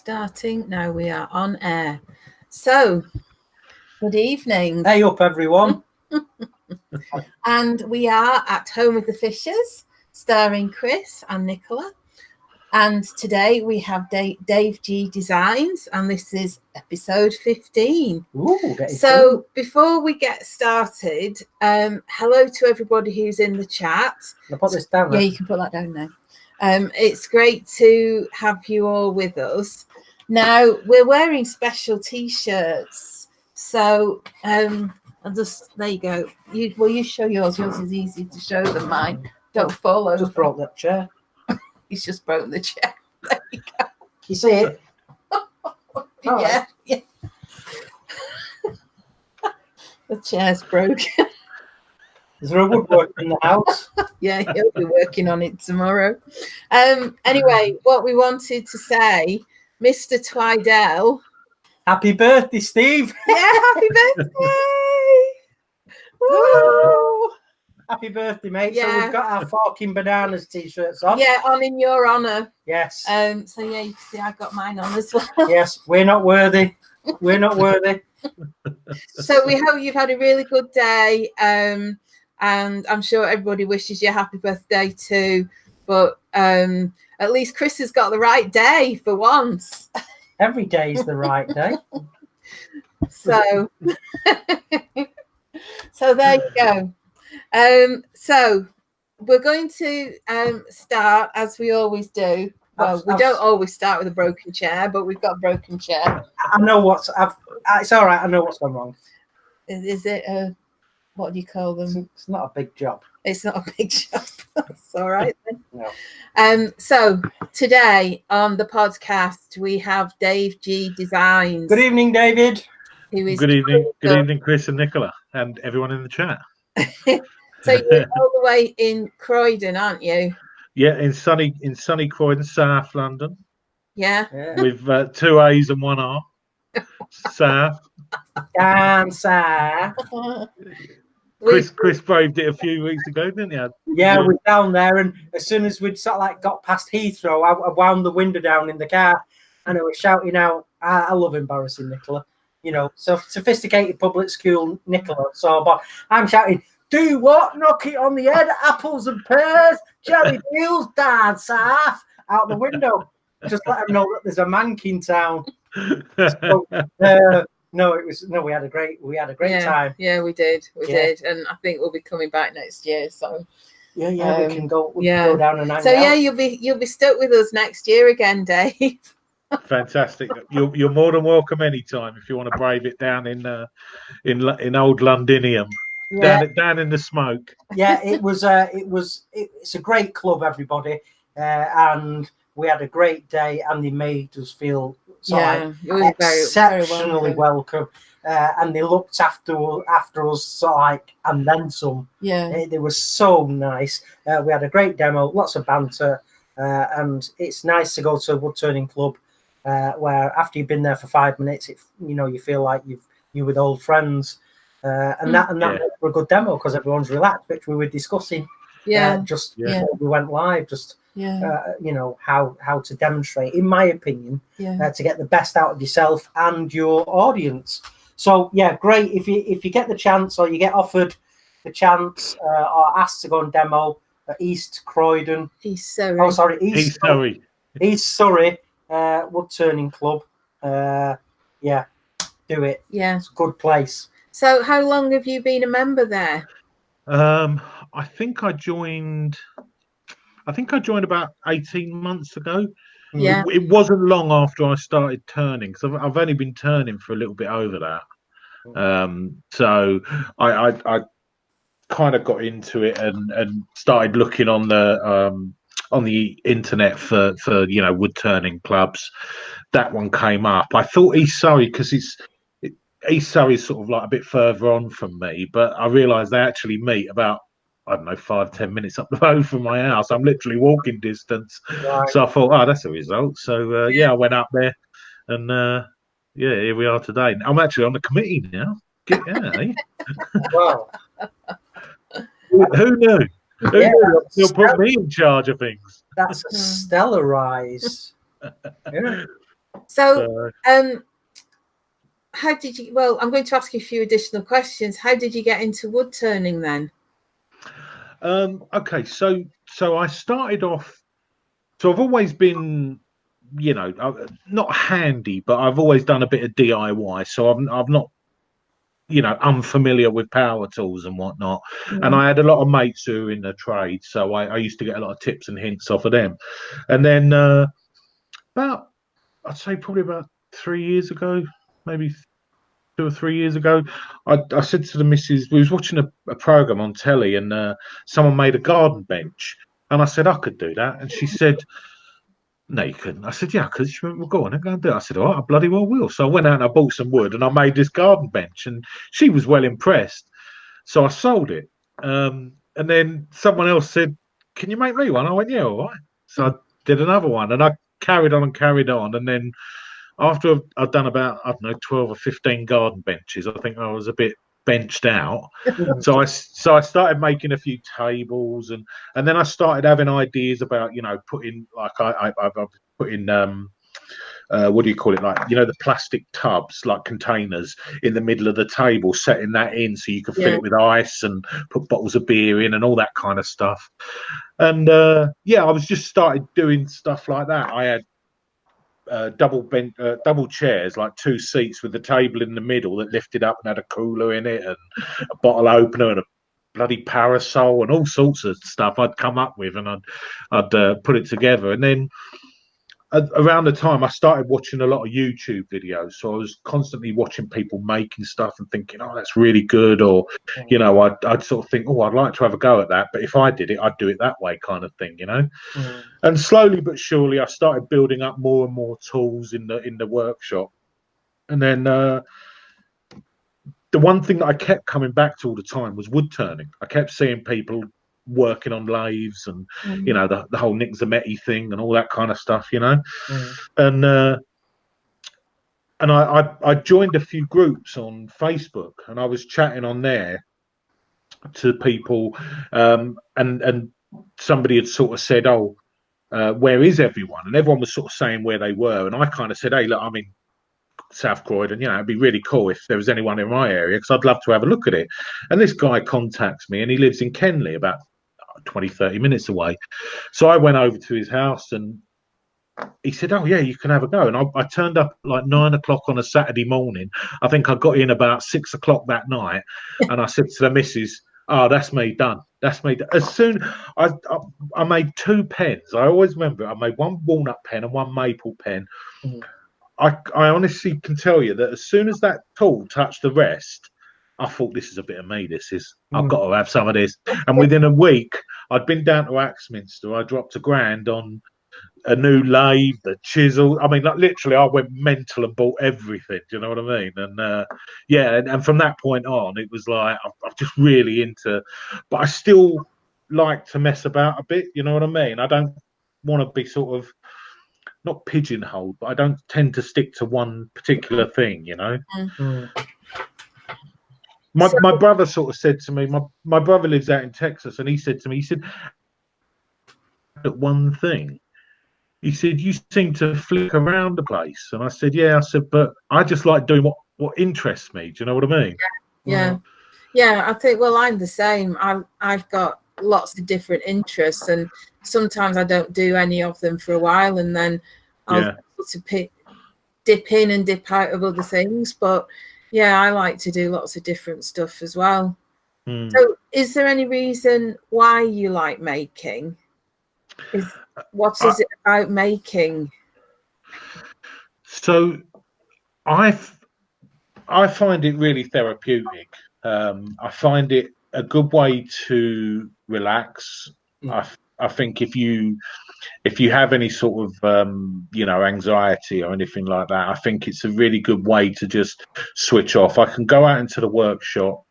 starting? No, we are on air. So, good evening. Hey up, everyone. And we are at Home with the Fishers, starring Chris and Nicola. And today we have Dave G Designs, and this is episode 15. Ooh, so before we get started, hello to everybody who's in the chat. I'll put this down. Yeah, you can put that down now. It's great to have you all with us. Now, we're wearing special T-shirts. So, I'll just, there you go. You show yours. Yours is easy to show than mine. Don't fall over. Just broke that chair. He's just broken the chair. There you go. You see it? Yeah. The chair's broken. Is there a woodworker in the house? Yeah, he'll be working on it tomorrow. Anyway, what we wanted to say, Mr. Twidell. Happy birthday, Steve. Yeah, happy birthday. Woo! Happy birthday, mate. Yeah. So we've got our Forking Bananas T-shirts on. Yeah, on in your honour. Yes. So yeah, you can see I got mine on as well. Yes, we're not worthy. We're not worthy. So we hope you've had a really good day. And I'm sure everybody wishes you a happy birthday too. But at least Chris has got the right day for once. Every day is the right day. So, so there you go. So we're going to start as we always do. Well, we don't always start with a broken chair, but we've got a broken chair. I know it's all right. I know what's gone wrong. Is it what do you call them? It's not a big job. It's not a big job. It's all right then. No. So today on the podcast we have Dave G Designs. Good evening, David. Good evening, Chris and Nicola, and everyone in the chat. So you're all the way in Croydon, aren't you? Yeah, in sunny Croydon, South London. Yeah. With 2 A's and 1 R. South. Dancer. Chris braved it a few weeks ago, didn't he? Yeah, we're down there, and as soon as we'd sort of like got past Heathrow, I wound the window down in the car, and I was shouting out. I love embarrassing Nicola, so sophisticated public school Nicola. So, but I'm shouting, "Do what? Knock it on the head! Apples and pears, jelly deals, dance off!" out the window. Just let them know that there's a mank in town. So, we had a great time. Yeah, we did, and I think we'll be coming back next year. So we can go. Go down and hang so out. you'll be stuck with us next year again, Dave. Fantastic. You're more than welcome anytime if you want to brave it down in old Londinium. Yeah. Down in the smoke. Yeah, it's a great club, everybody, and we had a great day, and they made us feel exceptionally very welcome, and they looked after us and then some. Yeah, they were so nice. We had a great demo, lots of banter, and it's nice to go to a wood turning club where after you've been there for 5 minutes, you feel like you're with old friends. And that made for a good demo because everyone's relaxed, which we were discussing. Before we went live, how to demonstrate, in my opinion, to get the best out of yourself and your audience. So great if you get the chance or you get offered the chance or asked to go and demo at East Croydon. East Surrey. Oh, sorry, East Surrey. East Surrey wood turning club. Do it. Yeah, it's a good place. So how long have you been a member there? I think I joined about 18 months ago. Yeah. It wasn't long after I started turning, because I've only been turning for a little bit over that. So I kind of got into it and started looking on the internet for wood turning clubs. That one came up. I thought East Surrey because East Surrey is sort of like a bit further on from me, but I realised they actually meet about, 5-10 minutes up the road from my house. I'm literally walking distance. Right. So I thought, that's a result. So I went up there, and here we are today. I'm actually on the committee now. Wow. Who knew? Who knew? You'll put me in charge of things. That's a stellar rise. So, how did you? Well, I'm going to ask you a few additional questions. How did you get into wood turning then? Okay, so I started off. So I've always been, not handy, but I've always done a bit of DIY. So I've not, unfamiliar with power tools and whatnot. And I had a lot of mates who were in the trade, so I used to get a lot of tips and hints off of them. And then I'd say probably about 3 years ago, maybe 2 or 3 years ago, I said to the missus, we was watching a program on telly, and someone made a garden bench, and I said I could do that, and she said, no, you couldn't. I said, yeah, because she went, well, go on, I'm going to do it. I said, all right, I bloody well will. So I went out and I bought some wood and I made this garden bench, and she was well impressed. So I sold it. And then someone else said, can you make me one? I went, yeah, all right. So I did another one, and I carried on and carried on. And then after I'd done about, I don't know, 12 or 15 garden benches, I think I was a bit benched out. So I started making a few tables, and then I started having ideas about, putting, like, I've put in what do you call it, like, the plastic tubs, like containers in the middle of the table, setting that in so you can fill it with ice and put bottles of beer in and all that kind of stuff. And I was just started doing stuff like that. I had double chairs, like 2 seats with the table in the middle that lifted up and had a cooler in it, and a bottle opener, and a bloody parasol, and all sorts of stuff I'd come up with, and I'd put it together. And then around the time I started watching a lot of YouTube videos, so I was constantly watching people making stuff and thinking, oh, that's really good, or I'd sort of think, oh, I'd like to have a go at that, but if I did it, I'd do it that way, kind of thing, And slowly but surely I started building up more and more tools in the workshop. And then the one thing that I kept coming back to all the time was wood turning. I kept seeing people working on lathes and the whole Nick Zametti thing and all that kind of stuff, and I joined a few groups on Facebook, and I was chatting on there to people, and somebody had sort of said, oh, where is everyone? And everyone was sort of saying where they were, and I kind of said, hey, look, I'm in South Croydon, it'd be really cool if there was anyone in my area, because I'd love to have a look at it. And this guy contacts me, and he lives in Kenley, about 20-30 minutes away. So I went over to his house, and he said, oh yeah, you can have a go. And I turned up at like 9 o'clock on a Saturday morning. I think I got in about 6 o'clock that night, and I said to the missus, oh, that's me done. That's me. As soon I made 2 pens. I always remember I made one walnut pen and one maple pen. I honestly can tell you that as soon as that tool touched the rest, I thought, this is a bit of me. I've got to have some of this. And within a week, I'd been down to Axminster. I dropped £1,000 on a new lathe, the chisel. I mean, like, literally, I went mental and bought everything. Do you know what I mean? And and from that point on, it was like I'm just really into. But I still like to mess about a bit. You know what I mean? I don't want to be sort of not pigeonholed, but I don't tend to stick to one particular thing. My brother sort of said to me, my brother lives out in Texas, and he said to me, at one thing. He said, you seem to flick around the place. And I said, yeah. I said, but I just like doing what interests me. Do you know what I mean? Yeah. I think, well, I'm the same. I've got lots of different interests, and sometimes I don't do any of them for a while, and then I'll sort of dip in and dip out of other things. But yeah, I like to do lots of different stuff as well. So is there any reason why you like making? What is it about making? So I find it really therapeutic. I find it a good way to relax. I think if you have any sort of anxiety or anything like that, I think it's a really good way to just switch off. I can go out into the workshop.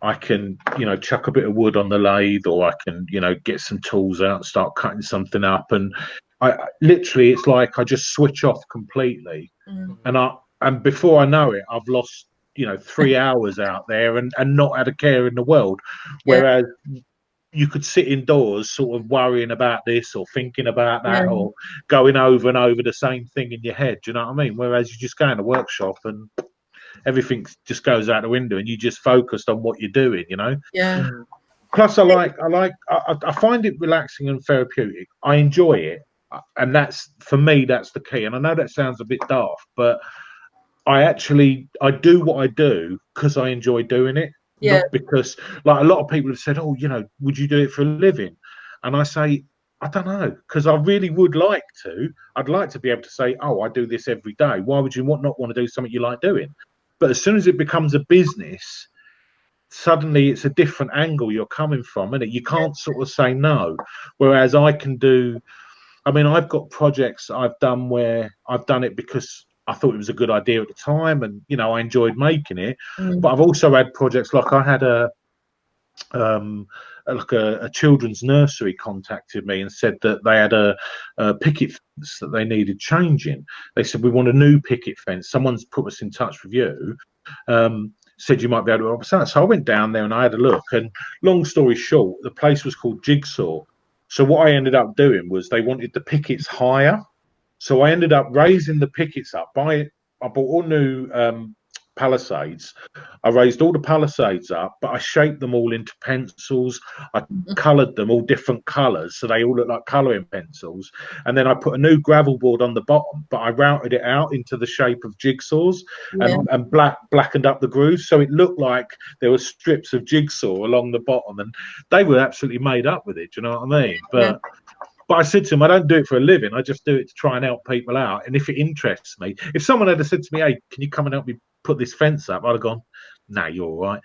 I can, chuck a bit of wood on the lathe, or I can, get some tools out and start cutting something up. And I literally, it's like I just switch off completely. And before I know it, I've lost, 3 hours out there and not had a care in the world. Whereas you could sit indoors sort of worrying about this or thinking about that, Yeah. or going over and over the same thing in your head. Do you know what I mean? Whereas you just go in a workshop and everything just goes out the window and you just focused on what you're doing, you know. Yeah. Plus I find it relaxing and therapeutic. I enjoy it, and that's, for me, that's the key. And I know that sounds a bit daft, but I do what I do because I enjoy doing it, Yeah. not because, like, a lot of people have said, oh, you know, would you do it for a living? And I say, I don't know, because I really would like to. I'd like to be able to say, oh, I do this every day. Why would you not want to do something you like doing? But as soon as it becomes a business, suddenly it's a different angle you're coming from, and you can't sort of say no. Whereas I can do, I mean, I've got projects I've done where I've done it because I thought it was a good idea at the time, and you know, I enjoyed making it. Mm. But I've also had projects, like I had a children's nursery contacted me and said that they had a picket fence that they needed changing. They said, we want a new picket fence. Someone's put us in touch with you. Said you might be able to help us out. So I went down there and I had a look. And long story short, the place was called Jigsaw. So what I ended up doing was they wanted the pickets higher. So I ended up raising the pickets up. I bought all new palisades. I raised all the palisades up, but I shaped them all into pencils. I coloured them all different colours, so they all look like colouring pencils. And then I put a new gravel board on the bottom, but I routed it out into the shape of jigsaws and blackened up the grooves, so it looked like there were strips of jigsaw along the bottom, and they were absolutely made up with it. Do you know what I mean? But I said to him, I don't do it for a living. I just do it to try and help people out. And if it interests me, if someone had said to me, hey, can you come and help me put this fence up? I'd have gone, nah, you're all right.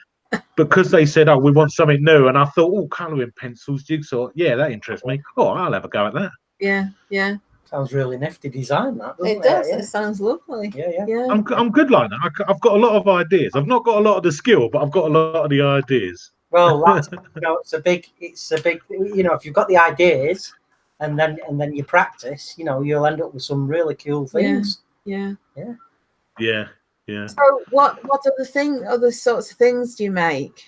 Because they said, oh, we want something new. And I thought, oh, colouring pencils, jigsaw. Yeah, that interests me. Oh, I'll have a go at that. Yeah, yeah. Sounds really nifty design, that, doesn't It it? does. Yeah. It sounds lovely. Yeah. I'm good like that. I've got a lot of ideas. I've not got a lot of the skill, but I've got a lot of the ideas. Well, that's, you know, it's a big, you know, if you've got the ideas and then you practice, you know, you'll end up with some really cool things. Yeah. So what other sorts of things do you make?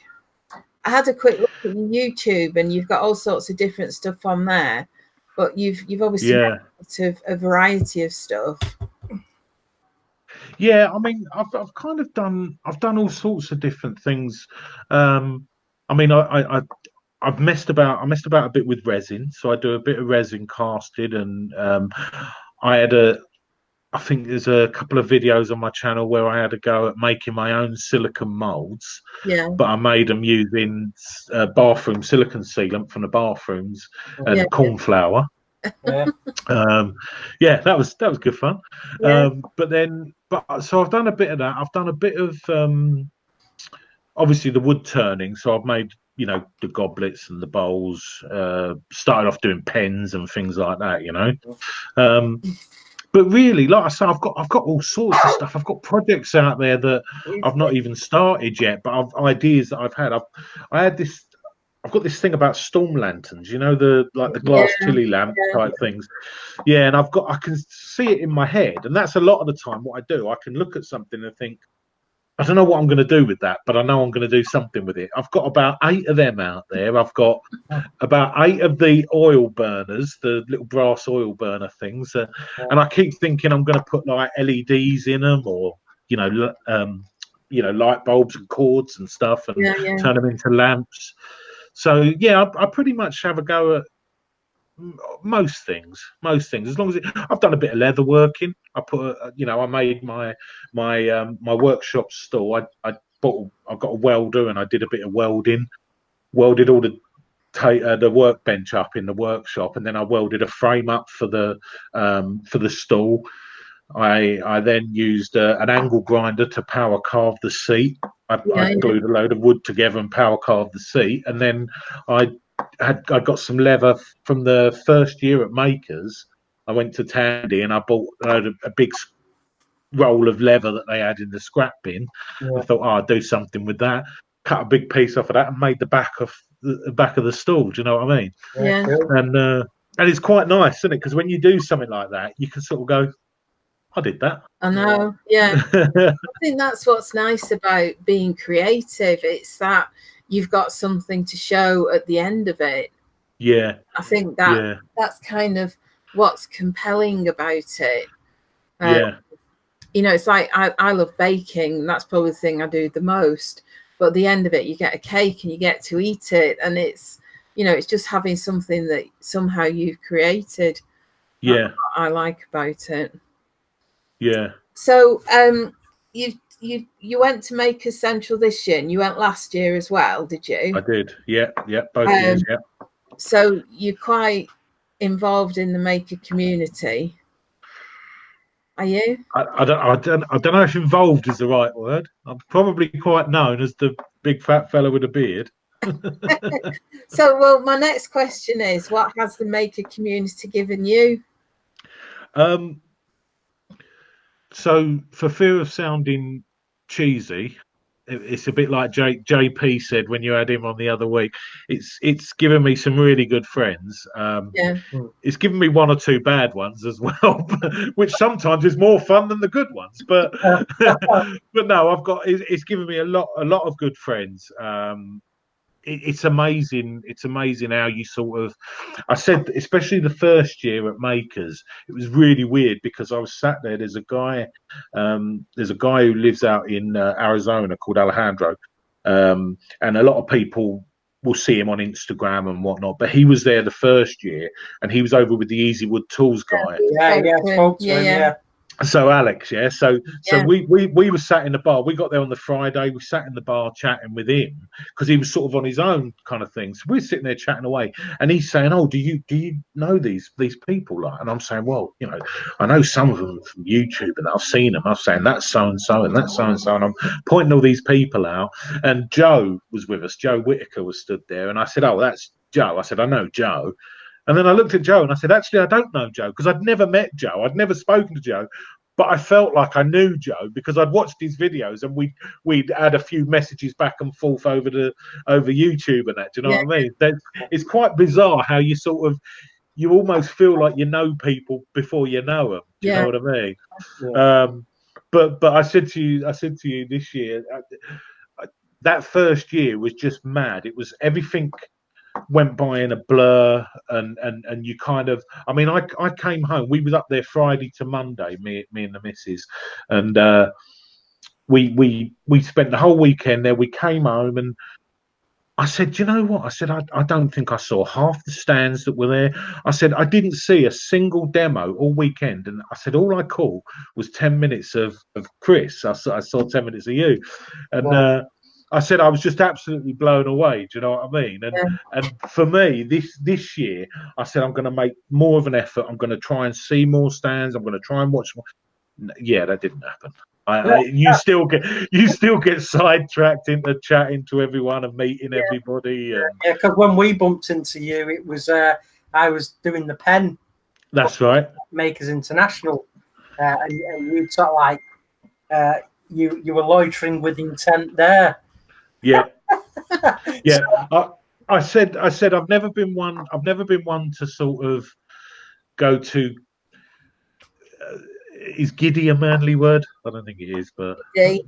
I had a quick look at your YouTube, and you've got all sorts of different stuff on there, but you've obviously got a variety of stuff. Yeah, I mean, I've kind of done all sorts of different things. I mean, I've messed about a bit with resin, so I do a bit of resin casted, and I think there's a couple of videos on my channel where I had a go at making my own silicone molds. Yeah. But I made them using bathroom silicone sealant from the bathrooms and corn flour. Yeah. That was good fun. Yeah. So I've done a bit of that. I've done a bit of obviously the wood turning. So I've made, you know, the goblets and the bowls. Started off doing pens and things like that, you know. But really, like I say, I've got all sorts of stuff. I've got projects out there that I've not even started yet, but ideas that I've had. I've got this thing about storm lanterns, you know, the glass chili lamp type things. Yeah, and I can see it in my head, and that's a lot of the time what I do. I can look at something and think, I don't know what I'm going to do with that, but I know I'm going to do something with it. I've got about 8 of them out there. I've got about 8 of the oil burners, the little brass oil burner things, and I keep thinking I'm going to put like LEDs in them, or you know, light bulbs and cords and stuff, and turn them into lamps. So yeah, I pretty much have a go at most things. As long as I've done a bit of leather working. I put I made my workshop stall. I got a welder, and I did a bit of welded all the workbench up in the workshop, and then I welded a frame up for the stall. I then used an angle grinder to power carve the seat. I glued a load of wood together and power carved the seat, and then I got some leather from the first year at Makers. I went to Tandy and I bought a big roll of leather that they had in the scrap bin. I thought, I'll do something with that. Cut a big piece off of that and made the back of the stall. Do you know what I mean? Yeah. And it's quite nice, isn't it? Because when you do something like that, you can sort of go, I did that. I know. Yeah. I think that's what's nice about being creative. It's that you've got something to show at the end of it. Yeah. I think that's kind of what's compelling about it. Yeah. You know, it's like I love baking, and that's probably the thing I do the most. But at the end of it, you get a cake and you get to eat it, and it's, you know, it's just having something that somehow you've created. Yeah. That's what I like about it. Yeah. So you went to Makers Central this year, and you went last year as well, did you? I did. Yeah. Yeah. Both years. Yeah. So you're quite involved in the maker community, are you? I don't know if involved is the right word. I'm probably quite known as the big fat fella with a beard. So, well, my next question is, what has the maker community given you? So, for fear of sounding cheesy, it's a bit like JP said when you had him on the other week. It's given me some really good friends. Yeah. It's given me one or two bad ones as well, which sometimes is more fun than the good ones. But but no, it's given me a lot of good friends. It's amazing. It's amazing how you sort of. I said, especially the first year at Makers, it was really weird because I was sat there. There's a guy who lives out in Arizona called Alejandro, and a lot of people will see him on Instagram and whatnot. But he was there the first year, and he was over with the Easy Wood Tools guy. Yeah. So Alex, yeah. So we were sat in the bar. We got there on the Friday. We sat in the bar chatting with him because he was sort of on his own kind of thing. So we're sitting there chatting away, and he's saying, "Oh, do you know these people?" Like, and I'm saying, "Well, you know, I know some of them from YouTube, and I've seen them." I'm saying that's so and so, and that's so and so, and I'm pointing all these people out. And Joe was with us. Joe Whitaker was stood there, and I said, "Oh, that's Joe." I said, "I know Joe." And then I looked at Joe and I said, actually, I don't know Joe because I'd never met Joe. I'd never spoken to Joe, but I felt like I knew Joe because I'd watched his videos and we'd had a few messages back and forth over YouTube and that. Do you know what I mean? It's quite bizarre how you almost feel like you know people before you know them. Do you know what I mean? Yeah. But I said to you this year, that first year was just mad. It was everything went by in a blur, and you kind of, I mean, I came home. We was up there Friday to Monday, me and the missus, and we spent the whole weekend there. We came home and I said, do you know what? I said, I don't think I saw half the stands that were there. I said, I didn't see a single demo all weekend. And I said, all I caught was 10 minutes of Chris. I saw 10 minutes of you. And I said, I was just absolutely blown away. Do you know what I mean? And for me, this year, I said, I'm going to make more of an effort. I'm going to try and see more stands. I'm going to try and watch more. Yeah, that didn't happen. You still get sidetracked into chatting to everyone and meeting everybody. And... Yeah, because when we bumped into you, it was I was doing the pen. That's right. Makers International, and you sort of like you were loitering with intent there. Yeah, yeah. I said I've never been one to sort of go to. Is giddy a manly word? I don't think it is, but I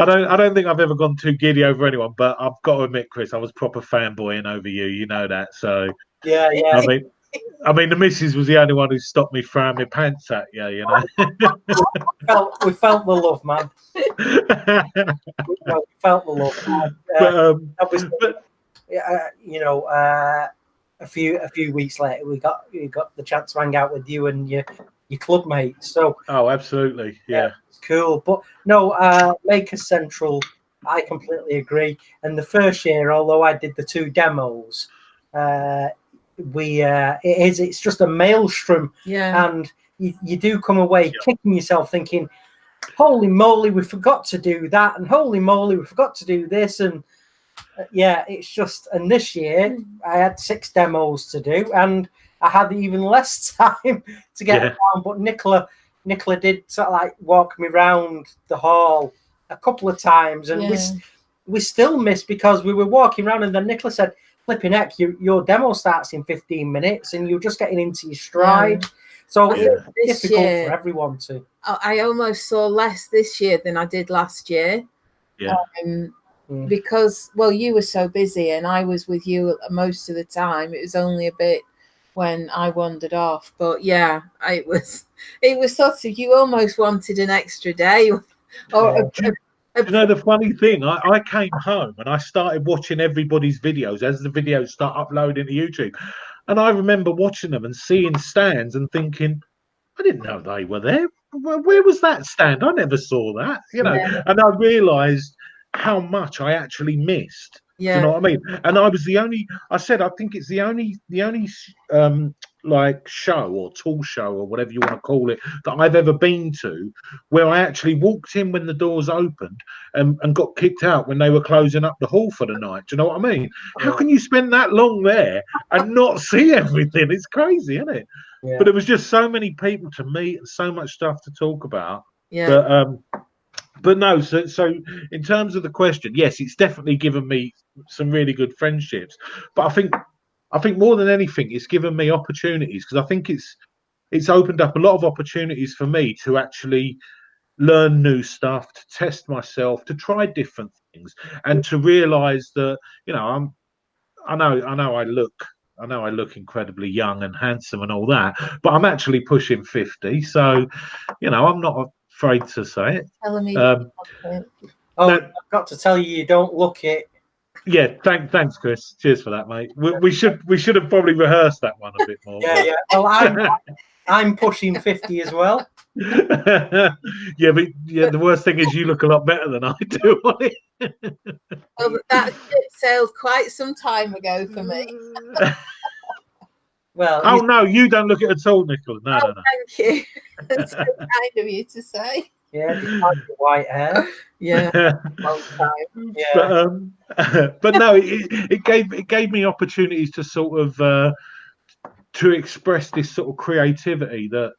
don't think I've ever gone too giddy over anyone. But I've got to admit, Chris, I was proper fanboying over you. You know that. So yeah. I mean, the missus was the only one who stopped me throwing my pants at you. You know. we felt the love, man. we felt the love. But you know, a few weeks later, we got the chance to hang out with you and your club mates. So absolutely, yeah, it's cool. But no, Makers Central, I completely agree. And the first year, although I did the 2 demos, it's just a maelstrom, and you do come away kicking yourself, thinking, "Holy moly, we forgot to do that," and "Holy moly, we forgot to do this," and it's just. And this year, I had 6 demos to do, and I had even less time to get around. But Nicola did sort of like walk me around the hall a couple of times, and we still missed because we were walking around, and then Nicola said, "Flipping heck, your demo starts in 15 minutes, and you're just getting into your stride." So it's difficult for everyone to. I almost saw less this year than I did last year. Yeah. because, well, you were so busy and I was with you most of the time. It was only a bit when I wandered off, but yeah, it was sort of, you almost wanted an extra day. Or you know, the funny thing, I came home and I started watching everybody's videos as the videos start uploading to YouTube. And I remember watching them and seeing stands and thinking, I didn't know they were there. Where was that stand? I never saw that, you know. Yeah. And I realised how much I actually missed. Do you know what I mean? And I was the only. I said I think it's the only like show or tool show or whatever you want to call it that I've ever been to where I actually walked in when the doors opened and got kicked out when they were closing up the hall for the night. Do you know what I mean? How can you spend that long there and not see everything? It's crazy, isn't it? Yeah. But it was just so many people to meet and so much stuff to talk about. Yeah. But no, so in terms of the question, yes, it's definitely given me some really good friendships. But I think more than anything, it's given me opportunities, because I think it's opened up a lot of opportunities for me to actually learn new stuff, to test myself, to try different things, and to realise that, you know, I know I look incredibly young and handsome and all that, but I'm actually pushing 50, so you know I'm not afraid to say it. I've got to tell you don't look it. Yeah, thanks, Chris. Cheers for that, mate. We should have probably rehearsed that one a bit more. Yeah. Well, I'm pushing 50 as well. Yeah, but the worst thing is you look a lot better than I do on it. Well, that ship sailed quite some time ago for me. Well, no, you don't look it at all, Nicola. No. Thank you. That's so kind of you to say. Yeah, despite the white hair. Yeah, long time. Yeah, but no, it gave me opportunities to sort of to express this sort of creativity that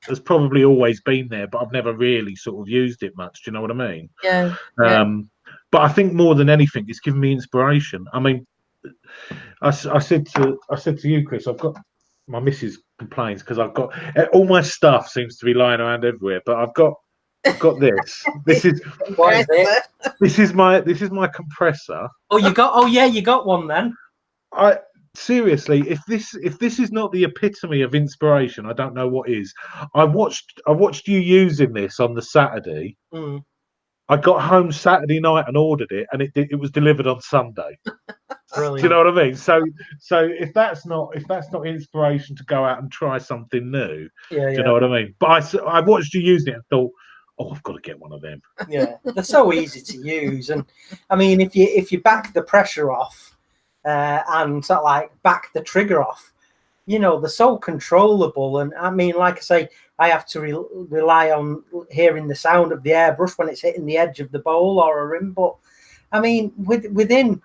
has probably always been there, but I've never really sort of used it much. Do you know what I mean? Yeah. But I think more than anything, it's given me inspiration. I mean, I said to you, Chris, I've got, my missus complains because I've got all my stuff seems to be lying around everywhere, but I've got this. This is what is it? This is my compressor. Oh, you got one then. Seriously, if this is not the epitome of inspiration, I don't know what is. I watched you using this on the Saturday. I got home Saturday night and ordered it, and it was delivered on Sunday. Brilliant. Do you know what I mean? So if that's not inspiration to go out and try something new, do you know what I mean? But I watched you using it and thought, oh, I've got to get one of them. Yeah, they're so easy to use, and I mean, if you back the pressure off. And sort of like back the trigger off, you know, they're so controllable. And I mean, like I say, I have to rely on hearing the sound of the airbrush when it's hitting the edge of the bowl or a rim. But I mean, within,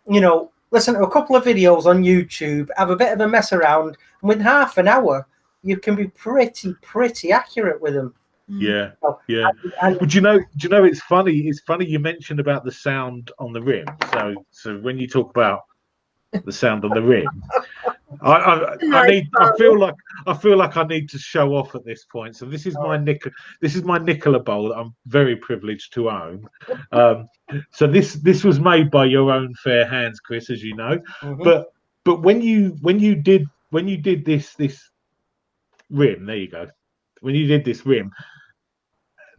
you know, listen to a couple of videos on YouTube, have a bit of a mess around, and within half an hour, you can be pretty accurate with them. Yeah, yeah. But you know, it's funny. It's funny you mentioned about the sound on the rim. So when you talk about the sound on the rim, I feel like I need to show off at this point. So this is my Nicola bowl that I'm very privileged to own. So this was made by your own fair hands, Chris, as you know. But when you did this rim, there you go. When you did this rim,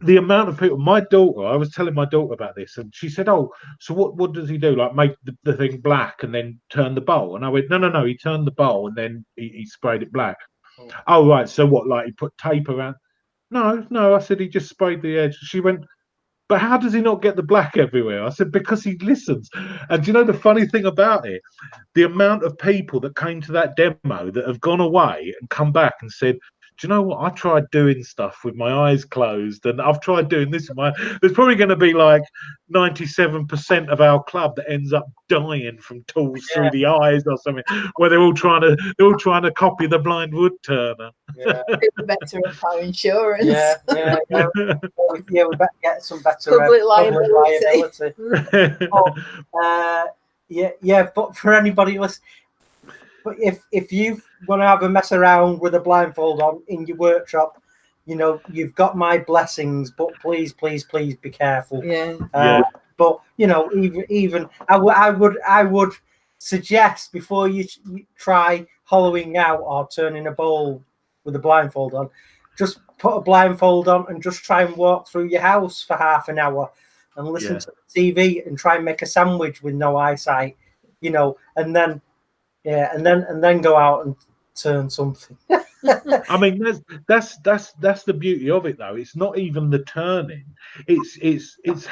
the amount of people, my daughter, I was telling my daughter about this, and she said, oh, so what does he do? Like make the thing black and then turn the bowl? And I went, no, he turned the bowl and then he sprayed it black. Oh, right. So what, like he put tape around? No, I said he just sprayed the edge. She went, but how does he not get the black everywhere? I said, because he listens. And do you know the funny thing about it? The amount of people that came to that demo that have gone away and come back and said, do you know what? I tried doing stuff with my eyes closed, and I've tried doing this with my. There's probably going to be like 97% of our club that ends up dying from tools through the eyes or something, where they're all trying to copy the blind wood turner. Yeah, better of our insurance. Yeah. We better get some better public liability. But for anybody listening. But if you want to have a mess around with a blindfold on in your workshop, you know, you've got my blessings, but please be careful. Yeah. But But you know, even I would suggest before you try hollowing out or turning a bowl with a blindfold on, just put a blindfold on and just try and walk through your house for half an hour and listen to the TV and try and make a sandwich with no eyesight, you know, and then go out and turn something. I mean, that's the beauty of it, though. It's not even the turning; it's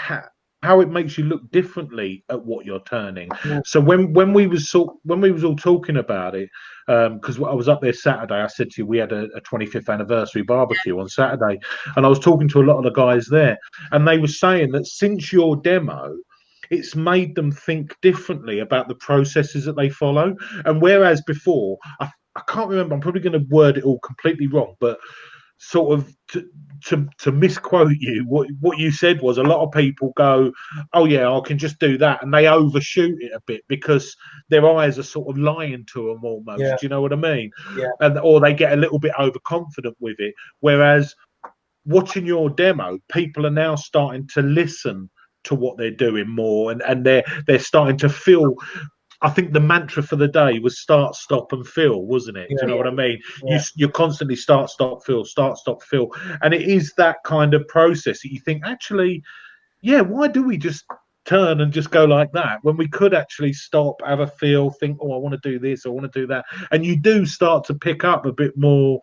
how it makes you look differently at what you're turning. Yeah. So when we was all talking about it, because I was up there Saturday, I said to you we had a 25th anniversary barbecue on Saturday, and I was talking to a lot of the guys there, and they were saying that since your demo, it's made them think differently about the processes that they follow. And whereas before, I can't remember, I'm probably going to word it all completely wrong, but sort of to misquote you, what you said was a lot of people go, oh yeah, I can just do that, and they overshoot it a bit because their eyes are sort of lying to them almost. Yeah. Do you know what I mean? Yeah. Or they get a little bit overconfident with it. Whereas watching your demo, people are now starting to listen to what they're doing more, and they're starting to feel. I think the mantra for the day was start, stop, and feel, wasn't it? Do you know what I mean? Yeah. You constantly start, stop, feel, and it is that kind of process that you think, actually, yeah, why do we just turn and just go like that when we could actually stop, have a feel, think, oh, I want to do this, I want to do that, and you do start to pick up a bit more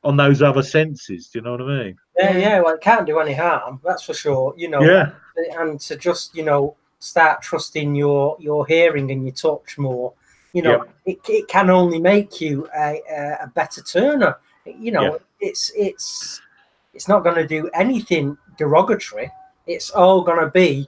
on those other senses. Do you know what I mean? Yeah. Well, it can't do any harm, that's for sure. You know. Yeah. And to just, you know, start trusting your hearing and your touch more, you know, it can only make you a better turner. You know, it's not going to do anything derogatory. It's all going to be,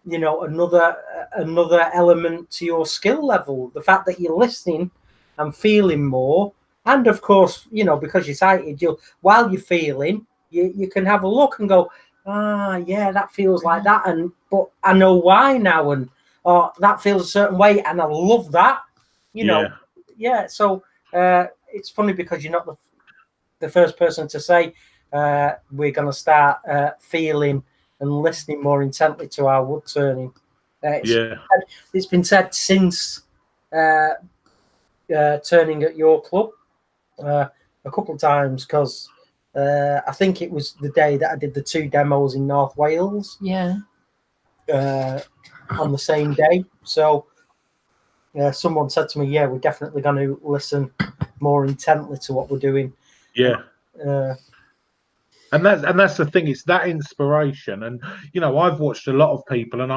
you know, another element to your skill level. The fact that you're listening and feeling more, and of course, you know, because you're sighted, while you're feeling, you can have a look and go, yeah, that feels like that, but I know why now, and that feels a certain way, and I love that, you know. Yeah. So it's funny because you're not the first person to say we're going to start feeling and listening more intently to our wood turning. It's been said since turning at your club a couple of times, because I think it was the day that I did the 2 demos in North Wales. Yeah. On the same day. So someone said to me, yeah, we're definitely going to listen more intently to what we're doing. Yeah. And that's the thing. It's that inspiration. And, you know, I've watched a lot of people, and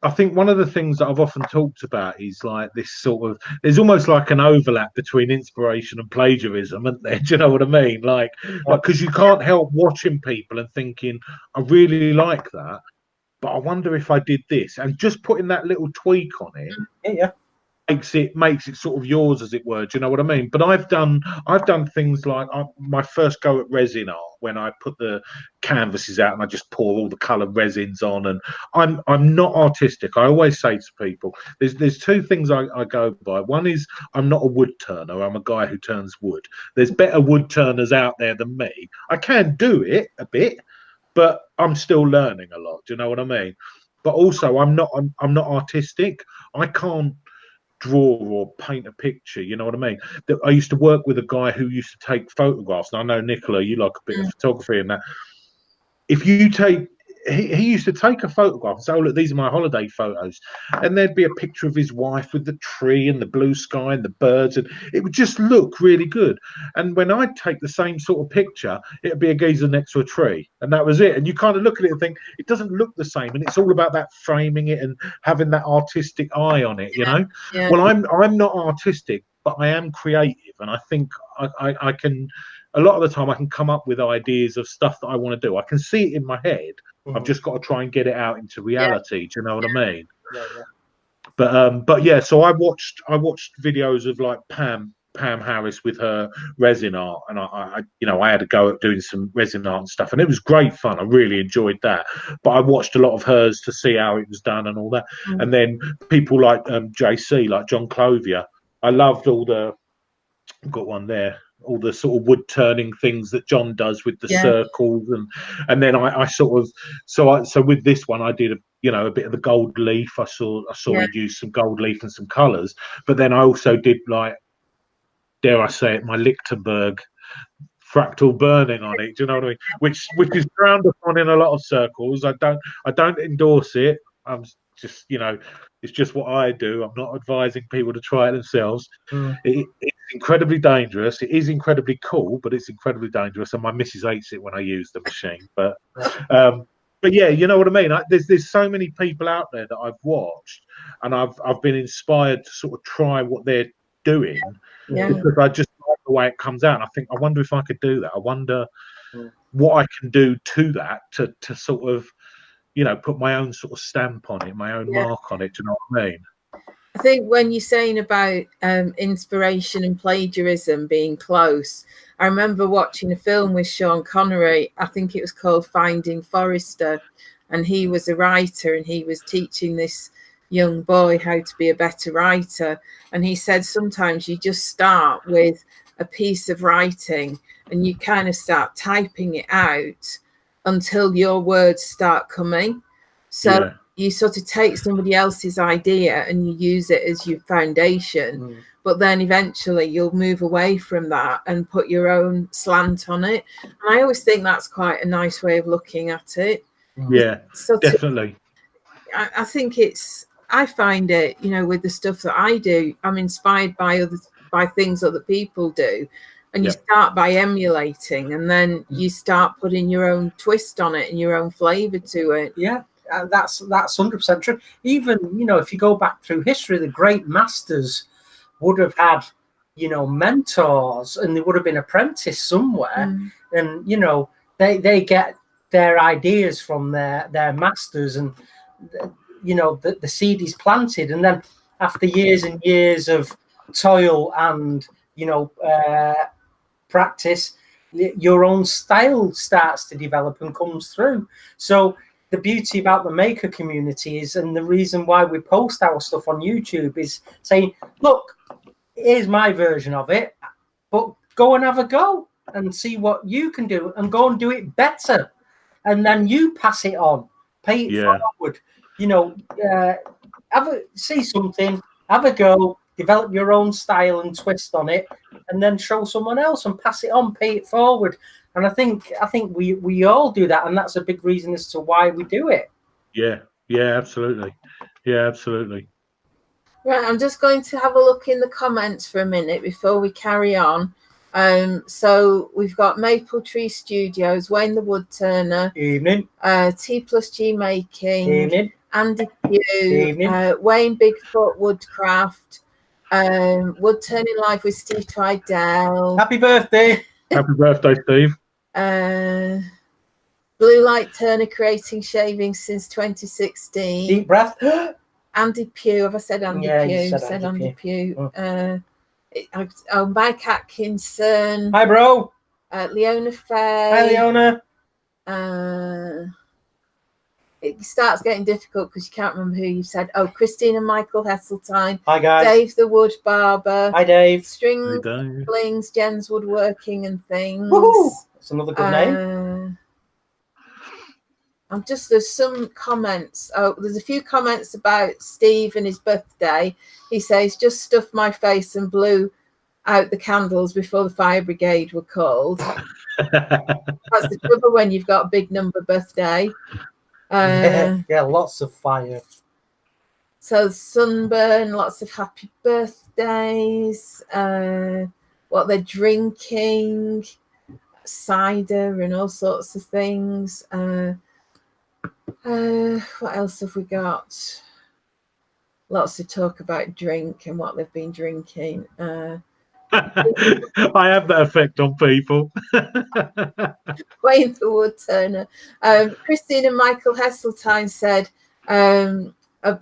I think one of the things that I've often talked about is like this sort of, there's almost like an overlap between inspiration and plagiarism, isn't there? Do you know what I mean? Like, because you can't help watching people and thinking, I really like that, but I wonder if I did this, and just putting that little tweak on it. Makes it sort of yours, as it were. Do you know what I mean? But I've done things like my first go at resin art, when I put the canvases out and I just pour all the coloured resins on. And I'm not artistic. I always say to people, there's 2 things I go by. One is I'm not a wood turner. I'm a guy who turns wood. There's better wood turners out there than me. I can do it a bit, but I'm still learning a lot. Do you know what I mean? But also I'm not artistic. I can't draw or paint a picture, you know what I mean? I used to work with a guy who used to take photographs, and I know, Nicola, you like a bit of photography and that. If you take, he used to take a photograph and say, oh, look, these are my holiday photos, and there'd be a picture of his wife with the tree and the blue sky and the birds, and it would just look really good. And when I'd take the same sort of picture, it'd be a geezer next to a tree, and that was it. And you kind of look at it and think, it doesn't look the same, and it's all about that framing it and having that artistic eye on it, you know. Well, I'm not artistic, but I am creative, and I think I can, a lot of the time I can come up with ideas of stuff that I want to do. I can see it in my head. I've just got to try and get it out into reality. Do you know what I mean? But yeah, so I watched videos of like Pam Harris with her resin art, and I you know, I had to go at doing some resin art and stuff, and it was great fun. I really enjoyed that. But I watched a lot of hers to see how it was done and all that. And then people like JC, like John Clovier. I loved all the, I've got one there. all the sort of wood turning things that John does with the Yeah. circles, and then I sort of so with this one I did a bit of the gold leaf. I saw Yeah. he'd used some gold leaf and some colours, but then I also did, like, dare I say it, my Lichtenberg fractal burning on it. Do you know what I mean? Which is frowned upon in a lot of circles. I don't endorse it. I'm just, it's just what I do. I'm not advising people to try it themselves. It's incredibly dangerous. It is incredibly cool, but it's incredibly dangerous. And my missus hates it when I use the machine. But yeah, you know what I mean. There's so many people out there that I've watched, and I've been inspired to sort of try what they're doing, because I just like the way it comes out. And I think, I wonder if I could do that. I wonder what I can do to that to sort of, put my own sort of stamp on it, my own mark on it. Do you know what I mean? I think when you're saying about inspiration and plagiarism being close, I remember watching a film with Sean Connery. I think it was called Finding Forrester, and he was a writer, and he was teaching this young boy how to be a better writer. And he said sometimes you just start with a piece of writing and you kind of start typing it out until your words start coming. So you sort of take somebody else's idea and you use it as your foundation, but then eventually you'll move away from that and put your own slant on it. And I always think that's quite a nice way of looking at it. Yeah, definitely. I think I find it, with the stuff that I do, I'm inspired by things other people do. And you start by emulating, and then you start putting your own twist on it and your own flavor to it. Yeah. That's 100% true. Even, if you go back through history, the great masters would have had, mentors, and they would have been apprenticed somewhere. And, they get their ideas from their masters, and, the seed is planted. And then after years and years of toil and, practice, your own style starts to develop and comes through. So the beauty about the maker community is, and the reason why we post our stuff on YouTube, is saying, look, here's my version of it, but go and have a go and see what you can do, and go and do it better. And then you pass it on, pay it forward, see something, have a go, develop your own style and twist on it, and then show someone else and pass it on, pay it forward. And I think we all do that, and that's a big reason as to why we do it. Yeah, absolutely. Yeah, absolutely. Right, I'm just going to have a look in the comments for a minute before we carry on. So we've got Maple Tree Studios, Wayne the Wood Turner, Evening. T+G Making, Evening. Andy Pugh, Evening. Wayne Bigfoot Woodcraft, Wood Turning Live with Steve Twidell. Happy birthday. Happy birthday, Steve. Blue Light Turner, creating shavings since 2016. Deep breath. Andy Pugh. Have I said Andy Pugh? You said Andy Pugh. Mike Atkinson. Hi, bro. Leona Faye. Hi, Leona. It starts getting difficult because you can't remember who you said. Oh, Christina Michael Hesseltine. Hi, guys. Dave the Wood Barber. Hi, Dave. Strings, Blings, Jen's Woodworking and Things. Woohoo! That's another good name. There's some comments. Oh, there's a few comments about Steve and his birthday. He says, just stuffed my face and blew out the candles before the fire brigade were called. That's the trouble when you've got a big number birthday. Lots of fire. So sunburn, lots of happy birthdays. What they're drinking, cider and all sorts of things. What else have we got? Lots of talk about drink and what they've been drinking. I have that effect on people. Wayne the Wood Turner. Christina Michael Hesseltine said,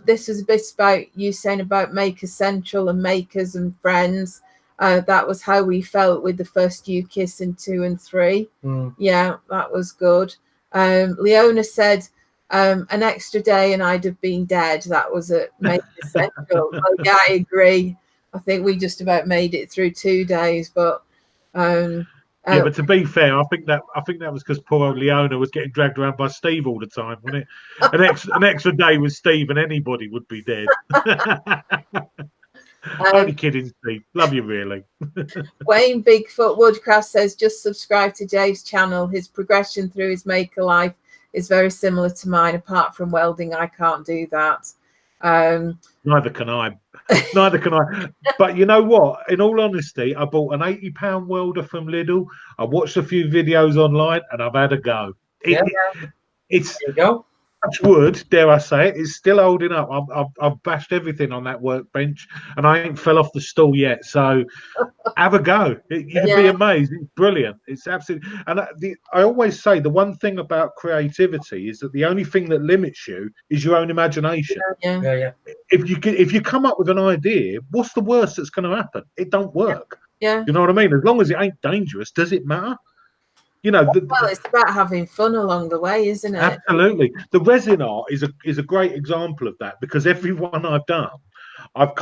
this was a bit about you saying about Maker Central and Makers and Friends. That was how we felt with the first You Kiss in 2 and 3. Yeah, that was good. Leona said, an extra day and I'd have been dead. That was at Maker Central. Oh, yeah, I agree. I think we just about made it through 2 days, but Yeah, but to be fair, I think that was because poor old Leona was getting dragged around by Steve all the time, wasn't it? An extra day with Steve and anybody would be dead. Only kidding, Steve. Love you, really. Wayne Bigfoot Woodcraft says, just subscribe to Dave's channel. His progression through his maker life is very similar to mine. Apart from welding, I can't do that. Neither can I. Neither can I. But you know what? In all honesty, I bought an £80 welder from Lidl. I watched a few videos online, and I've had a go. It's There you go. Touch wood, dare I say it, it's still holding up. I've bashed everything on that workbench, and I ain't fell off the stool yet. So have a go. You'd be amazed. It's brilliant. It's absolutely. And I always say the one thing about creativity is that the only thing that limits you is your own imagination. Yeah. If you come up with an idea, what's the worst that's going to happen? It don't work. Yeah. You know what I mean? As long as it ain't dangerous, does it matter? You know, well, it's about having fun along the way, isn't it? Absolutely. The resin art is a great example of that, because every one I've done, I've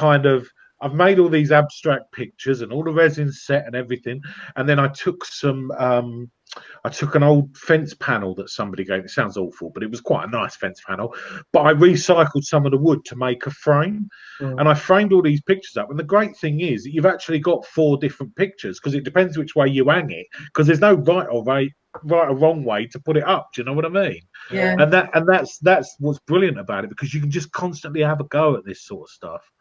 made all these abstract pictures and all the resin set and everything, and then I took an old fence panel that somebody gave. It sounds awful, but it was quite a nice fence panel. But I recycled some of the wood to make a frame, and I framed all these pictures up. And the great thing is that you've actually got 4 different pictures, because it depends which way you hang it, because there's no right or wrong way to put it up. Do you know what I mean? Yeah. And that's what's brilliant about it, because you can just constantly have a go at this sort of stuff.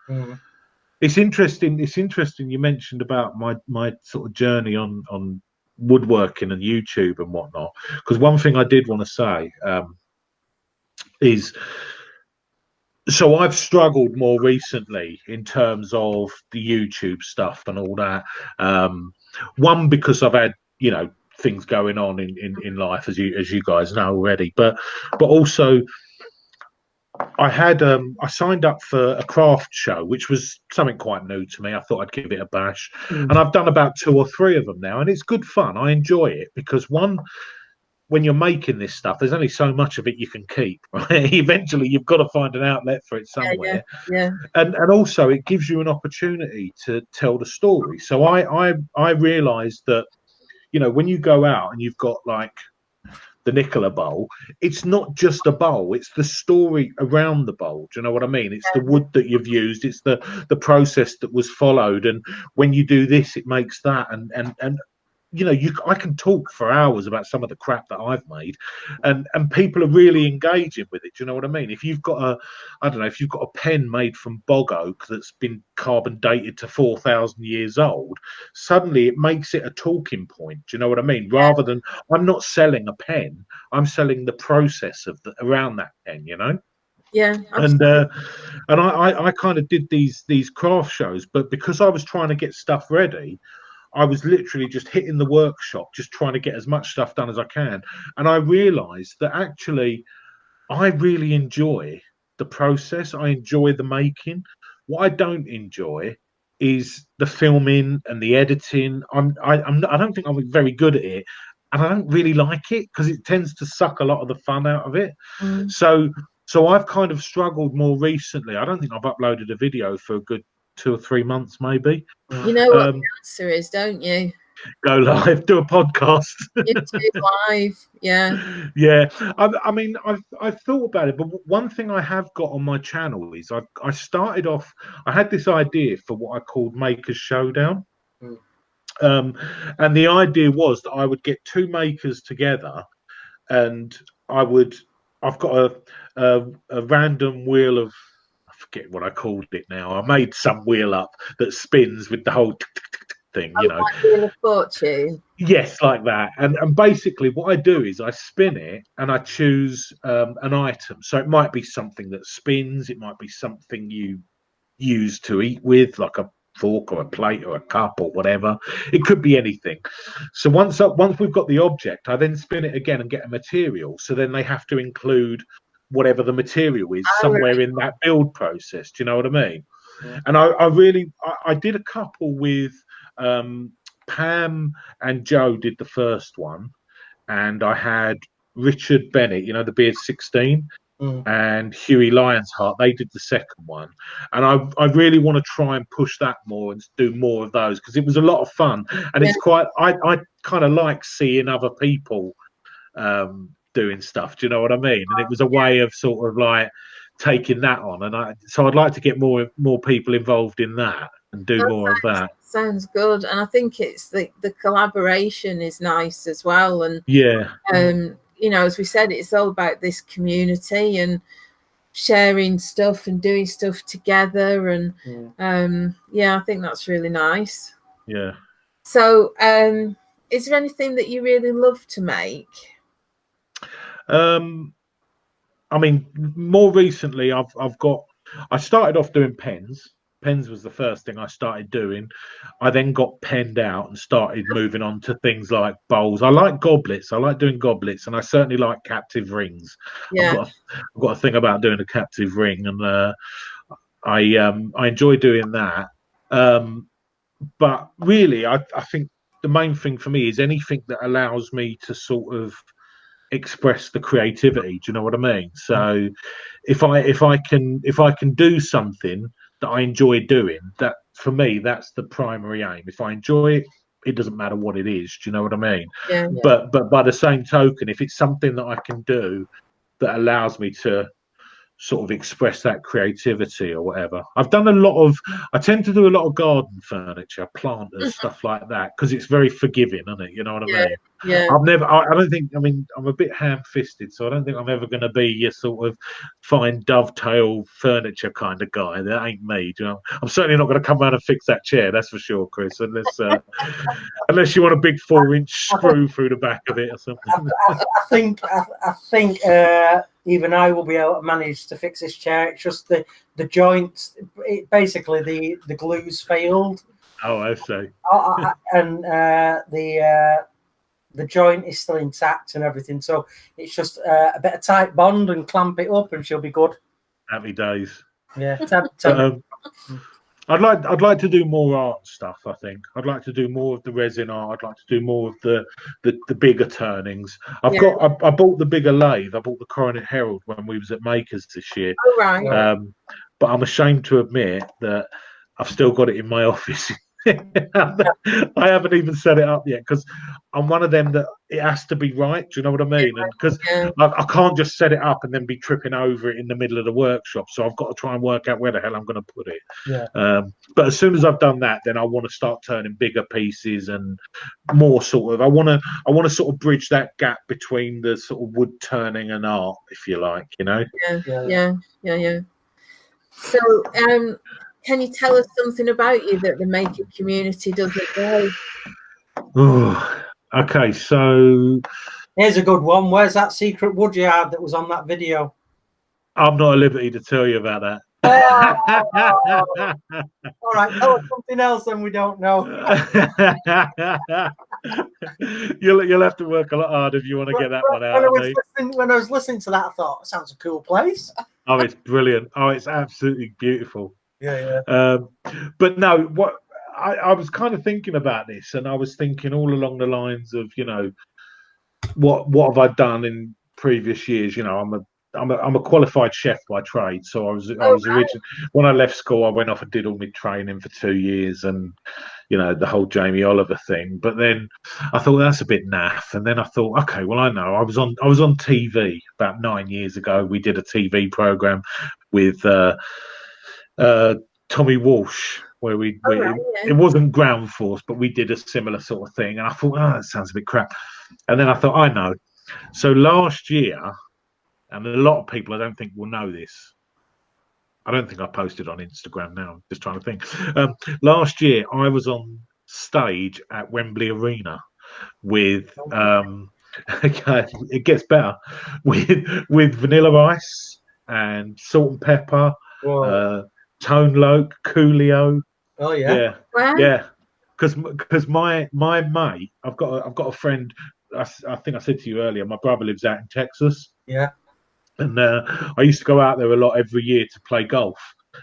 It's interesting. You mentioned about my sort of journey on woodworking and YouTube and whatnot, because one thing I did want to say is, so I've struggled more recently in terms of the YouTube stuff and all that. One, because I've had, you know, things going on in life, as you guys know already, but also I signed up for a craft show, which was something quite new to me. I thought I'd give it a bash, and I've done about 2 or 3 of them now, and it's good fun. I enjoy it, because when you're making this stuff, there's only so much of it you can keep. Right? Eventually, you've got to find an outlet for it somewhere. Yeah. And also, it gives you an opportunity to tell the story. So I realised that, you know, when you go out and you've got like the Nicola bowl, it's not just a bowl, it's the story around the bowl. Do you know what I mean? It's the wood that you've used, it's the process that was followed, and when you do this, it makes that, and you know, I can talk for hours about some of the crap that I've made, and people are really engaging with it. Do you know what I mean? If you've got if you've got a pen made from bog oak that's been carbon dated to 4,000 years old, suddenly it makes it a talking point. Do you know what I mean? Rather than, I'm not selling a pen, I'm selling the process around that pen. You know? Yeah. And I kind of did these craft shows, but because I was trying to get stuff ready, I was literally just hitting the workshop, just trying to get as much stuff done as I can. And I realized that actually I really enjoy the process. I enjoy the making. What I don't enjoy is the filming and the editing. I don't think I'm very good at it. And I don't really like it, because it tends to suck a lot of the fun out of it. So I've kind of struggled more recently. I don't think I've uploaded a video for a good 2 or 3 months, maybe. You know what the answer is, don't you? Go live, do a podcast. YouTube live, yeah. Yeah, I mean, I've thought about it, but one thing I have got on my channel is I started off. I had this idea for what I called Makers Showdown, and the idea was that I would get 2 makers together, and I've got a random wheel of, I forget what I called it now. I made some wheel up that spins with the whole thing, you know. Like Wheel of Fortune. Yes, like that. And basically what I do is I spin it and I choose an item. So it might be something that spins, it might be something you use to eat with, like a fork or a plate or a cup or whatever. It could be anything. So once we've got the object, I then spin it again and get a material. So then they have to include whatever the material is somewhere in that build process. Do you know what I mean? Yeah. And I did a couple with Pam and Joe did the first one, and I had Richard Bennett, you know, the Beard 16. and Huey Lionheart. They did the second one, and I really want to try and push that more and do more of those, because it was a lot of fun, and it's quite. I kind of like seeing other people doing stuff. Do you know what I mean? And it was a way of sort of like taking that on, and so I'd like to get more people involved in that and do more of that. Sounds good, and I think it's the collaboration is nice as well, and you know, as we said, it's all about this community and sharing stuff and doing stuff together, and I think that's really nice. Yeah. So is there anything that you really love to make? I mean, more recently I started off doing pens. Pens was the first thing I started doing. I then got penned out and started moving on to things like bowls. I like goblets. I like doing goblets, and I certainly like captive rings. Yeah. I've got a thing about doing a captive ring, and I enjoy doing that. But really, I think the main thing for me is anything that allows me to sort of express the creativity. Do you know what I mean? So if I can do something that I enjoy doing, that for me, that's the primary aim. If I enjoy it, it doesn't matter what it is. Do you know what I mean? Yeah. But by the same token, if it's something that I can do that allows me to sort of express that creativity or whatever. I tend to do a lot of garden furniture, planters, stuff like that, because it's very forgiving, isn't it? You know what I mean? Yeah. I'm a bit ham-fisted, so I don't think I'm ever going to be your sort of fine dovetail furniture kind of guy. That ain't me. Do you know? I'm certainly not going to come around and fix that chair, that's for sure, Chris, unless you want a big 4-inch screw through the back of it or something. I think even I will be able to manage to fix this chair. It's just the joints. Basically, the glue's failed. Oh, I see. And the joint is still intact and everything. So it's just a bit of tight bond and clamp it up, and she'll be good. Happy days. Yeah. I'd like to do more art stuff. I think I'd like to do more of the resin art. I'd like to do more of the bigger turnings. I bought the bigger lathe. I bought the Coronet Herald when we was at Makers this year. Oh, right. But I'm ashamed to admit that I've still got it in my office. I haven't even set it up yet, because I'm one of them that it has to be right. Do you know what I mean? And because I can't just set it up and then be tripping over it in the middle of the workshop, so I've got to try and work out where the hell I'm going to put it. But as soon as I've done that, then I want to start turning bigger pieces and more sort of. I want to sort of bridge that gap between the sort of wood turning and art, if you like. You know? Yeah. So, can you tell us something about you that the maker community doesn't know? Oh, okay, so here's a good one. Where's that secret woodyard that was on that video? I'm not at liberty to tell you about that. All right, tell us something else then we don't know. You'll have to work a lot harder if you want to get that one out of me. When I was listening to that, I thought, sounds a cool place. Oh, it's brilliant. Oh, it's absolutely beautiful. Yeah. But no, what I was kind of thinking about this, and I was thinking all along the lines of, you know, what have I done in previous years? You know, I'm a qualified chef by trade, so I was originally, when I left school, I went off and did all my training for 2 years, and you know, the whole Jamie Oliver thing. But then I thought that's a bit naff, and then I thought, okay, well, I know I was on TV about 9 years ago. We did a TV program with Tommy Walsh, where it wasn't Ground Force, but we did a similar sort of thing. And I thought, that sounds a bit crap. And then I thought, I know. So last year, and a lot of people I don't think will know this. I don't think I posted on Instagram now. I'm just trying to think. Last year, I was on stage at Wembley Arena with, okay, it gets better, with Vanilla Ice and Salt and Pepper, Tone Loc, Coolio. Oh yeah. Yeah. Because my mate, I've got a friend. I think I said to you earlier, my brother lives out in Texas. Yeah. And I used to go out there a lot every year to play golf.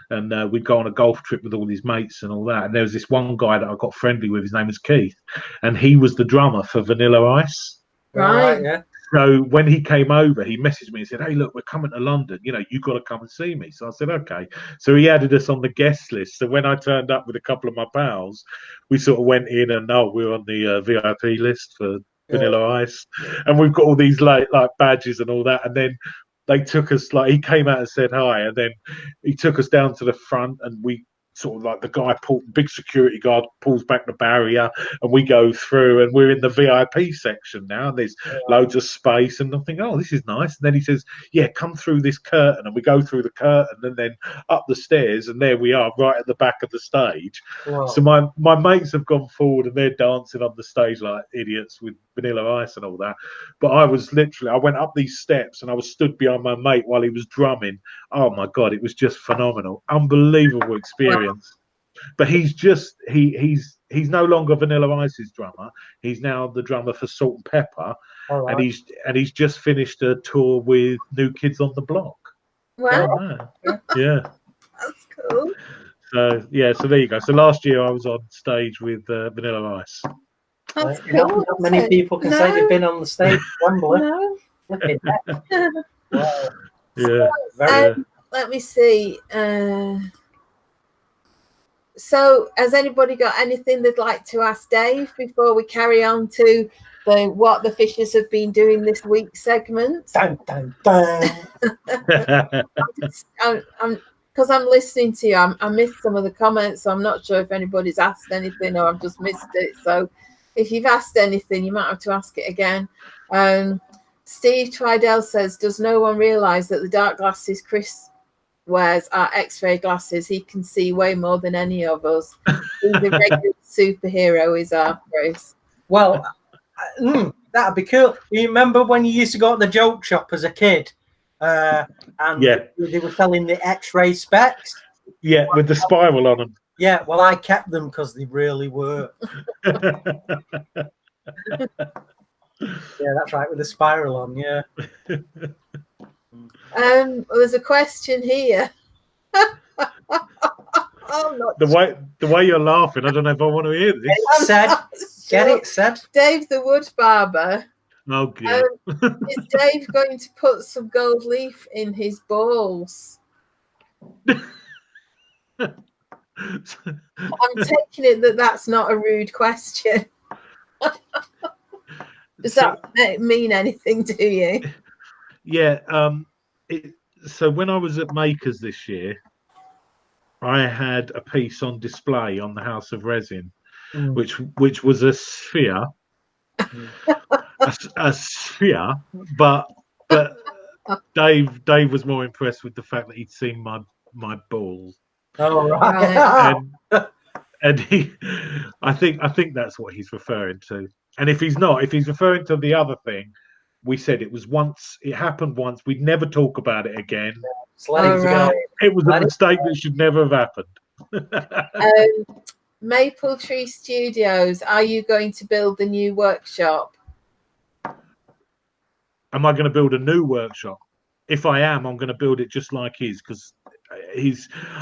And we'd go on a golf trip with all his mates and all that. And there was this one guy that I got friendly with. His name was Keith, and he was the drummer for Vanilla Ice. Right. Yeah. So when he came over, he messaged me and said, "Hey, look, we're coming to London. You know, you got to come and see me." So I said, "Okay." So he added us on the guest list. So when I turned up with a couple of my pals, we sort of went in and we're on the VIP list for Vanilla Ice, and we've got all these like badges and all that. And then they took us, like, he came out and said hi, and then he took us down to the front, and we sort of like, the guy big security guard pulls back the barrier, and we go through, and we're in the VIP section now, and there's loads of space, and I think, oh, this is nice. And then he says, yeah, come through this curtain, and we go through the curtain and then up the stairs, and there we are right at the back of the stage. Wow. So my mates have gone forward and they're dancing on the stage like idiots with Vanilla Ice and all that, but I went up these steps and I was stood behind my mate while he was drumming. Oh my god, it was just phenomenal, unbelievable experience. But he's no longer Vanilla Ice's drummer. He's now the drummer for Salt and Pepper, and he's just finished a tour with New Kids on the Block. Wow. Yeah, That's cool. So there you go. So last year I was on stage with Vanilla Ice. That's cool. Not many people can say they've been on the stage. No. Wow. Yeah. Let me see. So has anybody got anything they'd like to ask Dave before we carry on to the what the Fishers have been doing this week segment? Dun, dun, dun. Because I'm listening to you, I missed some of the comments, so I'm not sure if anybody's asked anything or I've just missed it. So if you've asked anything, you might have to ask it again. Steve Twidell says, does no one realise that the dark glasses Chris wears are X-ray glasses? He can see way more than any of us. He's a regular superhero, is our Chris. Well, that'd be cool. You remember when you used to go to the joke shop as a kid? And they were selling the X-ray specs. Yeah, with the spiral on them. Yeah, well, I kept them because they really were. Yeah, that's right, with the spiral on. Yeah. There's a question here. The way you're laughing, I don't know if I want to hear this. Get it said. Dave the Wood Barber. Oh, God. Is Dave going to put some gold leaf in his balls? I'm taking it that's not a rude question. Does that mean anything to you? Yeah. So when I was at Makers this year, I had a piece on display on the House of Resin, which was a sphere. a sphere, but Dave was more impressed with the fact that he'd seen my balls. Oh, right. And I think that's what he's referring to. And if he's referring to the other thing, we said it happened once. We'd never talk about it again. It was a mistake that should never have happened. Maple Tree Studios, are you going to build the new workshop? Am I going to build a new workshop? If I am, I'm going to build it just like his, because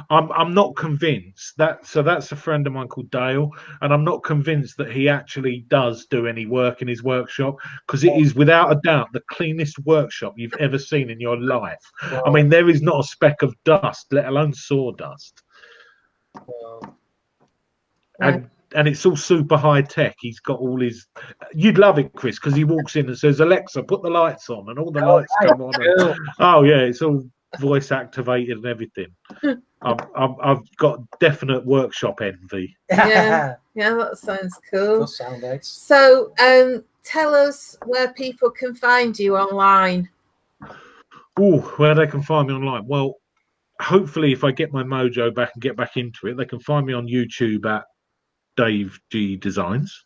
I'm not convinced that's a friend of mine called Dale, and I'm not convinced that he actually does do any work in his workshop, because it is without a doubt the cleanest workshop you've ever seen in your life. Wow. I mean, there is not a speck of dust, let alone sawdust. Wow. And it's all super high tech. He's got all his. You'd love it, Chris, because he walks in and says, "Alexa, put the lights on," and all the lights come on. And, it's all voice activated and everything. I've got definite workshop envy. Yeah, that sounds cool. Does sound nice. So, tell us where people can find you online. Oh, where they can find me online? Well, hopefully, if I get my mojo back and get back into it, they can find me on YouTube at Dave G Designs,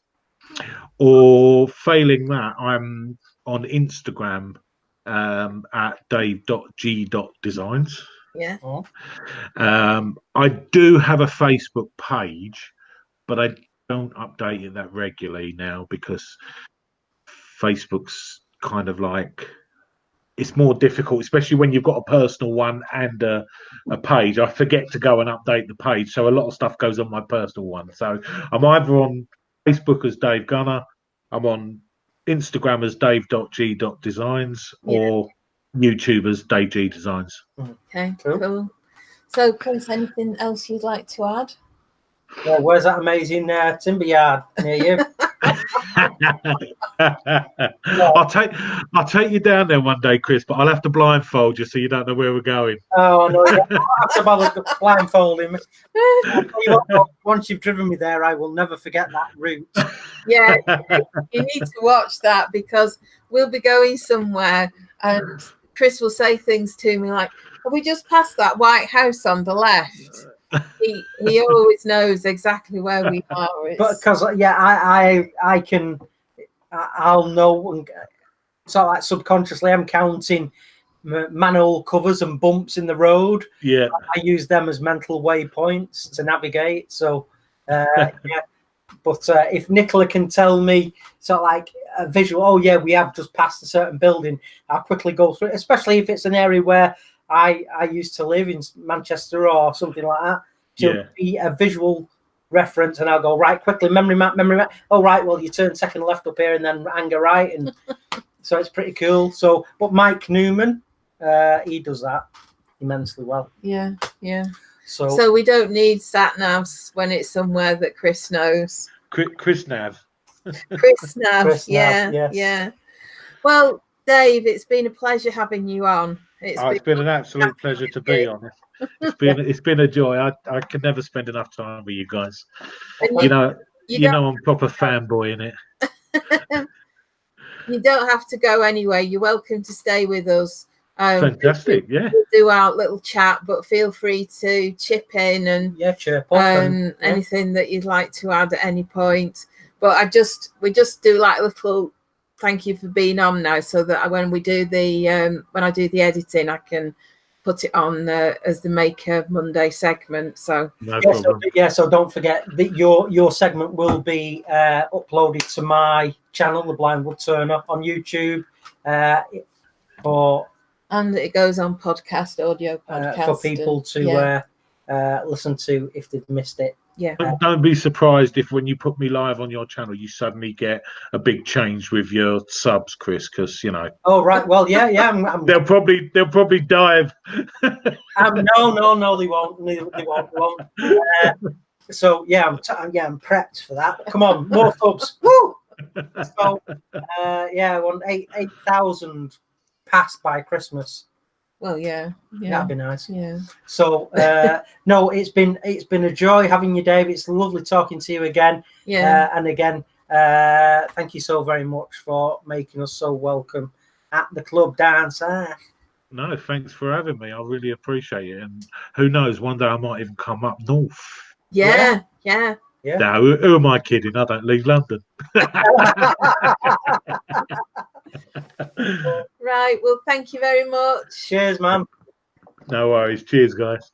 or failing that, I'm on Instagram at dave.g.designs. Yeah. I do have a Facebook page, but I don't update it that regularly now, because Facebook's kind of like, it's more difficult, especially when you've got a personal one and a page. I forget to go and update the page, so a lot of stuff goes on my personal one. So I'm either on Facebook as Dave Gunner, I'm on Instagram as dave.g.designs Yeah. or YouTube as Dave G Designs. Okay, Cool. cool. So, Chris, anything else you'd like to add? Yeah, where's that amazing timber yard near you? I'll take you down there one day, Chris, but I'll have to blindfold you so you don't know where we're going. Oh no, yeah. That's about the blindfolding me. I'll tell you what, once you've driven me there, I will never forget that route. Yeah, you need to watch that because we'll be going somewhere and Chris will say things to me like, have we just passed that white house on the left? He always knows exactly where we are. But because I'll know, and sort of like subconsciously I'm counting manhole covers and bumps in the road. Yeah, I use them as mental waypoints to navigate. So yeah. But if Nicola can tell me sort of like a visual, oh yeah, we have just passed a certain building, I'll quickly go through it, especially if it's an area where I used to live in Manchester or something like that. To be a visual reference, and I'll go right quickly, memory map. Oh right, well you turn second left up here and then anger right, and so it's pretty cool. So, but Mike Newman, he does that immensely well. Yeah. So we don't need sat navs when it's somewhere that Chris knows. Chris Nav. Chris Nav, Chris yeah, Nav, yes. yeah. Well, Dave, it's been a pleasure having you on. It's been an absolute pleasure to be on. It's been a joy. I could never spend enough time with you guys. And you know I'm a proper fanboy in it. You don't have to go anywhere. You're welcome to stay with us. Fantastic, yeah. We'll do our little chat, but feel free to chip in and chirp up and anything that you'd like to add at any point. But we just do like a little thank you for being on now, so that when we do when I do the editing, I can put it on as the Maker Monday segment. So no problem. So don't forget that your segment will be uploaded to my channel, The Blind Wood Turner, on YouTube, and it goes on audio podcast for people to listen to if they've missed it. Yeah. Don't be surprised if when you put me live on your channel, you suddenly get a big change with your subs, Chris, because Oh right, well yeah. They'll probably dive. No, they won't. They won't. So yeah, I'm prepped for that. Come on, more subs. Woo! So I want 8,000 passed by Christmas. Well, yeah, That'd be nice. Yeah. So no, it's been a joy having you, Dave. It's lovely talking to you again. Yeah. And again, thank you so very much for making us so welcome at the club down south. No, thanks for having me. I really appreciate it. And who knows, one day I might even come up north. Yeah. Now, who am I kidding? I don't leave London. Right. Well, thank you very much. Cheers, man. No worries. Cheers, guys.